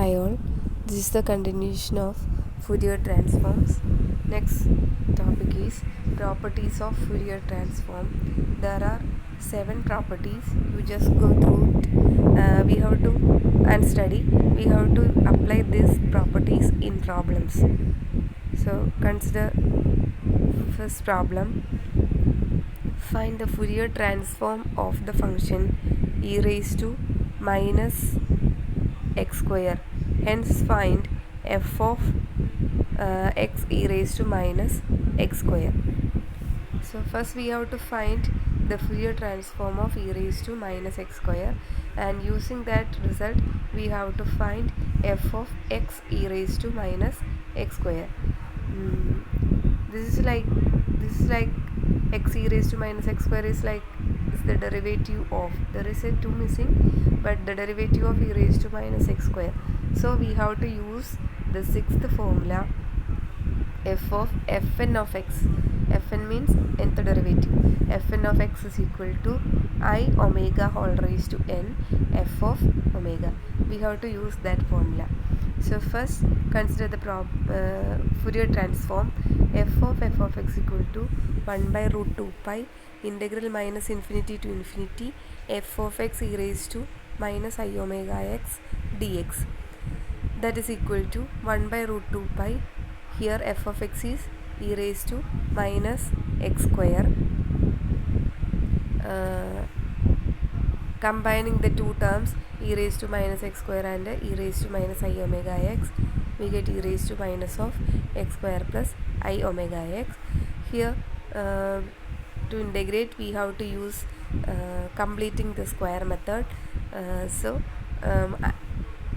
Hi all, this is the continuation of Fourier transforms. Next topic is properties of Fourier transform. There are 7 properties. You just go through it. We have to and study. We have to apply these properties in problems. So consider first problem. Find the Fourier transform of the function e raised to minus x square. Hence find f of x e raised to minus x square. So first we have to find the Fourier transform of e raised to minus x square, and using that result we have to find f of x e raised to minus x square. This is like x e raised to minus x square is the derivative of, there is a 2 missing, but the derivative of e raised to minus x square. So we have to use the sixth formula, f of fn of x. Fn means nth derivative. Fn of x is equal to I omega whole raised to n f of omega. We have to use that formula. So first consider the Fourier transform. F of x equal to 1 by root 2 pi integral minus infinity to infinity f of x e raised to minus I omega x dx. That is equal to 1 by root 2 pi. Here f of x is e raised to minus x square. Combining the two terms, e raised to minus x square and e raised to minus I omega x, we get e raised to minus of x square plus I omega x. Here to integrate we have to use completing the square method. So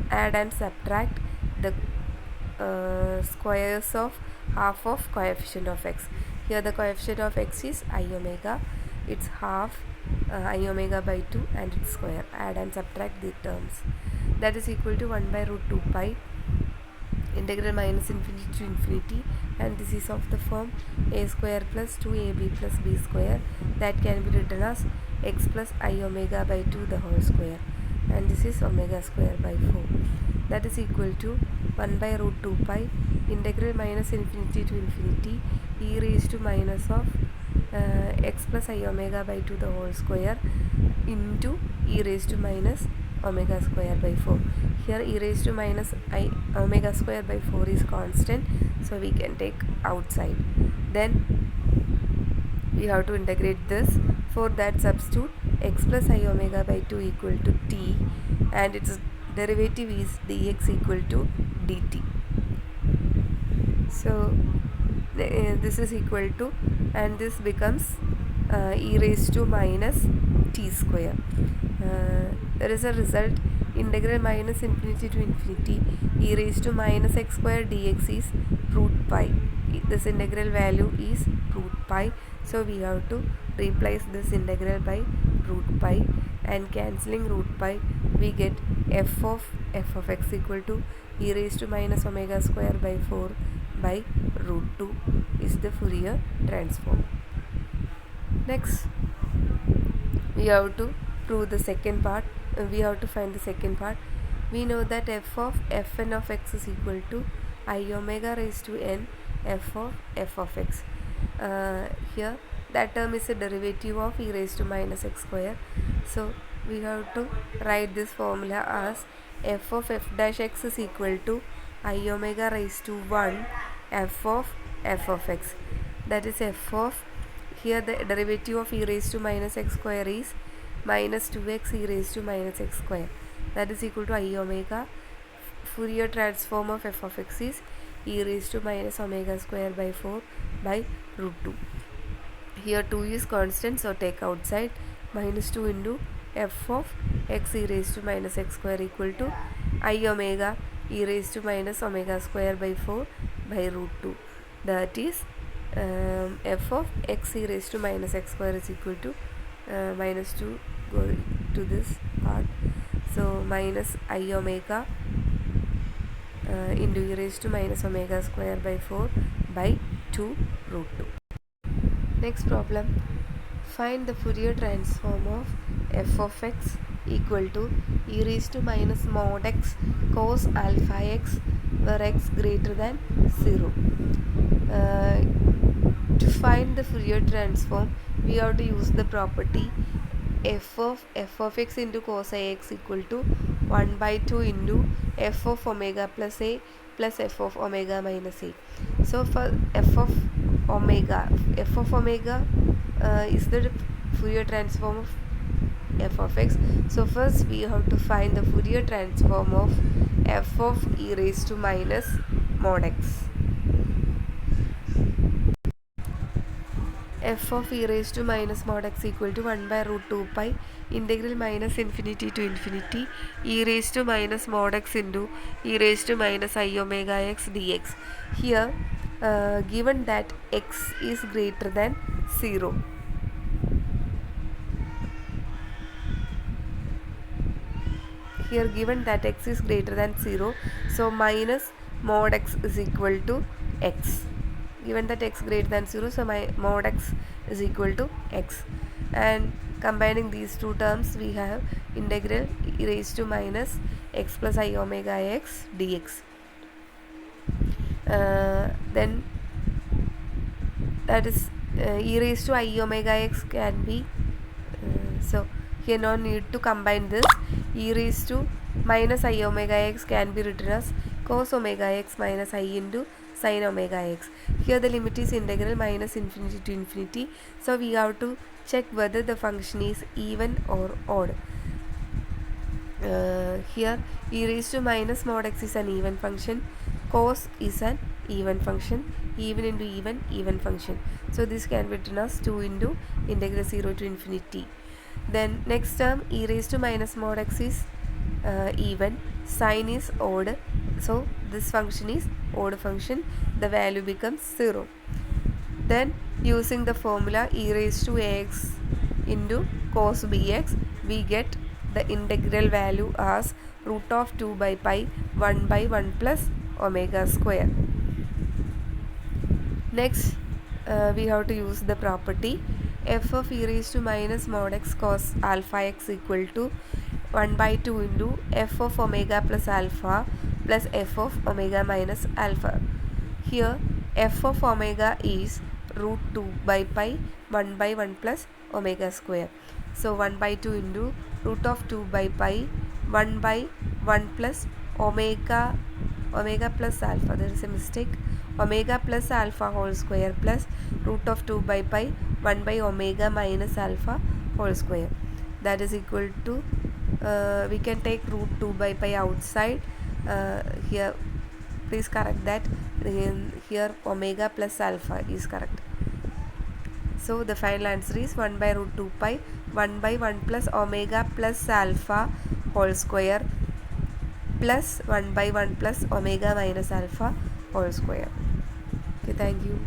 add and subtract the squares of half of coefficient of x. Here the coefficient of x is I omega, it's half I omega by 2 and its square. Add and subtract the terms. That is equal to 1 by root 2 pi integral minus infinity to infinity, and this is of the form a square plus 2ab plus b square. That can be written as x plus I omega by 2 the whole square, and this is omega square by 4. That is equal to 1 by root 2 pi integral minus infinity to infinity e raised to minus of x plus I omega by 2 the whole square into e raised to minus omega square by 4. Here e raised to minus I omega square by 4 is constant, so we can take outside. Then we have to integrate this. For that substitute x plus I omega by 2 equal to t, and its derivative is dx equal to dt. So this is equal to, and this becomes e raised to minus t square. There is a result, integral minus infinity to infinity e raised to minus x square dx is root pi. This integral value is root pi, so we have to replace this integral by root pi, and cancelling root pi we get f of x equal to e raised to minus omega square by 4 by root 2 is the Fourier transform. Next we have to prove the second part. We have to find the second part. We know that f of fn of x is equal to I omega raised to n f of x. Here that term is a derivative of e raised to minus x square, so we have to write this formula as f of f dash x is equal to I omega raised to 1 f of x. That is f of, here the derivative of e raised to minus x square is minus 2x e raised to minus x square. That is equal to I omega. Fourier transform of f of x is e raised to minus omega square by 4 by root 2. Here 2 is constant, so take outside. Minus 2 into f of x e raised to minus x square equal to I omega e raised to minus omega square by 4 by root 2. That is f of x e raised to minus x square is equal to minus 2 go to this part, so minus I omega into e raised to minus omega square by 4 by 2 root 2. Next problem, find the Fourier transform of f of x equal to e raised to minus mod x cos alpha x, where x greater than 0. Uh, to find the Fourier transform, we have to use the property f of x into cos ax equal to 1 by 2 into f of omega plus a plus f of omega minus a. So for f of omega is the Fourier transform of f of x. So first we have to find the Fourier transform of f of e raised to minus mod x. F of e raised to minus mod x equal to 1 by root 2 pi integral minus infinity to infinity e raised to minus mod x into e raised to minus I omega x dx. Here given that x is greater than 0. Here given that x is greater than 0, so minus mod x is equal to x. Given that x greater than 0, so my mod x is equal to x, and combining these two terms we have integral e raised to minus x plus I omega x dx. Then that is e raised to I omega x can be so here no need to combine this. E raised to minus I omega x can be written as cos omega x minus I into sin omega x. Here the limit is integral minus infinity to infinity, so we have to check whether the function is even or odd. Here e raised to minus mod x is an even function, cos is an even function, even into even function, so this can be written as 2 into integral 0 to infinity. Then next term e raised to minus mod x is even, sine is odd, so this function is odd function, the value becomes 0. Then using the formula e raised to ax into cos bx, we get the integral value as root of 2 by pi 1 by 1 plus omega square. Next we have to use the property f of e raised to minus mod x cos alpha x equal to 1 by 2 into f of omega plus alpha plus f of omega minus alpha. Here f of omega is root 2 by pi 1 by 1 plus omega square. So 1 by 2 into root of 2 by pi 1 by 1 plus omega plus alpha, there is a mistake, omega plus alpha whole square plus root of 2 by pi 1 by omega minus alpha whole square, that is equal to we can take root 2 by pi outside. Here please correct that, here omega plus alpha is correct. So the final answer is 1 by root 2 pi 1 by 1 plus omega plus alpha whole square plus 1 by 1 plus omega minus alpha whole square. Okay, thank you.